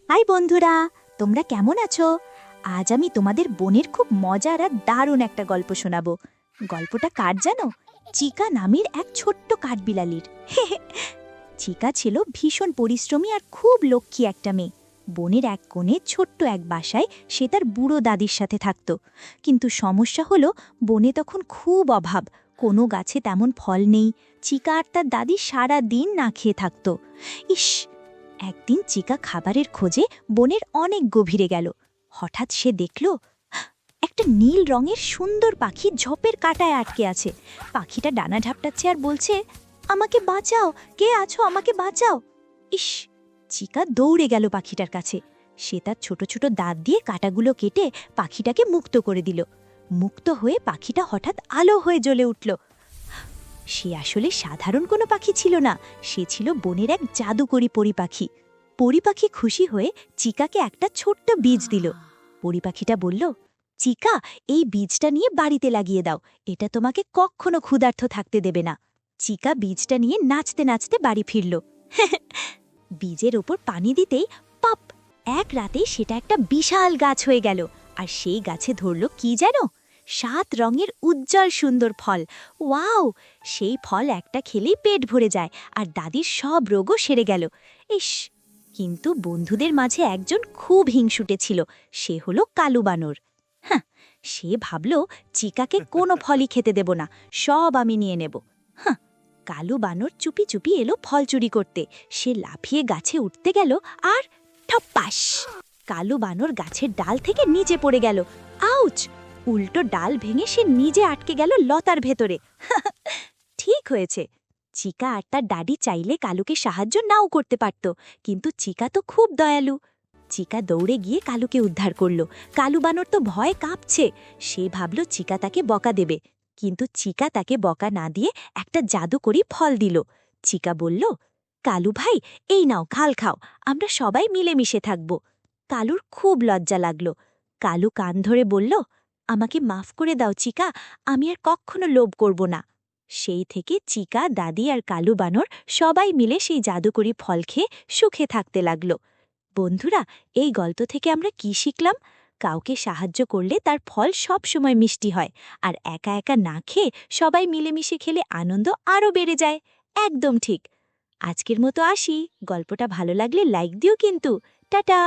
High বন্ধুরা, তোমরা কেমন আছো? আজ আমি তোমাদের বনের খুব মজার আর দারুণ একটা গল্প শোনাবো। গল্পটা কার জানো? চিকা নামের এক ছোট্ট কাঠবিড়ালির। চিকা ছিল ভীষণ পরিশ্রমী আর খুব লক্ষ্মী একটা মেয়ে। বনের এক কোণে ছোট্ট এক বাসায় সে তার বুড়ো দাদির সাথে থাকত। কিন্তু সমস্যা হলো, বনে তখন খুব অভাব, কোনো গাছে তেমন ফল নেই। চিকা আর তার দাদি সারা দিন না খেয়ে থাকত। ইস, একদিন চিকা খাবারের খোঁজে বনের অনেক গভীরে গেল। হঠাৎ সে দেখল একটা নীল রঙের সুন্দর পাখি ঝোপের কাঁটায় আটকে আছে। পাখিটা ডানা ঝাপটাচ্ছে আর বলছে, আমাকে বাঁচাও, কে আছো, আমাকে বাঁচাও। ইস, চিকা দৌড়ে গেল পাখিটার কাছে। সে তার ছোট ছোট দাঁত দিয়ে কাঁটাগুলো কেটে পাখিটাকে মুক্ত করে দিল। মুক্ত হয়ে পাখিটা হঠাৎ আলো হয়ে জ্বলে উঠল। সে আসলে সাধারণ কোনো পাখি ছিল না, সে ছিল বনের এক জাদুকরী পরিপাখি। পরিপাখি খুশি হয়ে চিকাকে একটা ছোট্ট বীজ দিল। পরিপাখিটা বলল, চিকা, এই বীজটা নিয়ে বাড়িতে লাগিয়ে দাও, এটা তোমাকে কখনো ক্ষুধার্ত থাকতে দেবে না। চিকা বীজটা নিয়ে নাচতে নাচতে বাড়ি ফিরল। বীজের ওপর পানি দিতেই পপ, এক রাতেই সেটা একটা বিশাল গাছ হয়ে গেল। আর সেই গাছে ধরল কি যেন, 7 রঙের উজ্জ্বল সুন্দর ফল। ওয়াও! সেই ফল একটা খেলেই পেট ভরে যায় আর দাদির সব রোগও সেরে গেল। ইস, কিন্তু বন্ধুদের মাঝে একজন খুব হিংসুটে ছিল, সে হলো কালু বানর। হ্যাঁ, সে ভাবল চিকাকে কোনো ফলই খেতে দেব না, সব আমি নিয়ে নেব। হ্যাঁ, কালু বানর চুপি চুপি এলো ফল চুরি করতে। সে লাফিয়ে গাছে উঠতে গেল আর ঠপ্পাস! কালু বানর গাছের ডাল থেকে নিচে পড়ে গেল। আউচ! উল্টো ডাল ভেঙে সে নিজে আটকে গেল লতার ভেতরে। ঠিক হয়েছে, চিকা আর তার দাদি চাইলে কালুকে সাহায্য নাও করতে পারত, কিন্তু চিকা তো খুব দয়ালু। চিকা দৌড়ে গিয়ে কালুকে উদ্ধার করল। কালু বানর তো ভয়ে কাঁপছে। সে ভাবল চিকা তাকে বকা দেবে, কিন্তু চিকা তাকে বকা না দিয়ে একটা জাদুকরি ফল দিল। চিকা বলল, কালু ভাই, এই নাও, খাল খাও, আমরা সবাই মিলেমিশে থাকব। কালুর খুব লজ্জা লাগলো। কালু কান ধরে বলল, আমাকে মাফ করে দাও চিকা, আমি আর কখনো লোভ করব না। সেই থেকে চিকা, দাদি আর কালু বানর সবাই মিলে সেই জাদুকরি ফল খেয়ে সুখে থাকতে লাগলো। বন্ধুরা, এই গল্প থেকে আমরা কি শিখলাম? কাউকে সাহায্য করলে তার ফল সব সময় মিষ্টি হয়, আর একা একা না খেয়ে সবাই মিলেমিশে খেলে আনন্দ আরও বেড়ে যায়। একদম ঠিক। আজকের মতো আসি। গল্পটা ভালো লাগলে লাইক দিও কিন্তু। টাটা।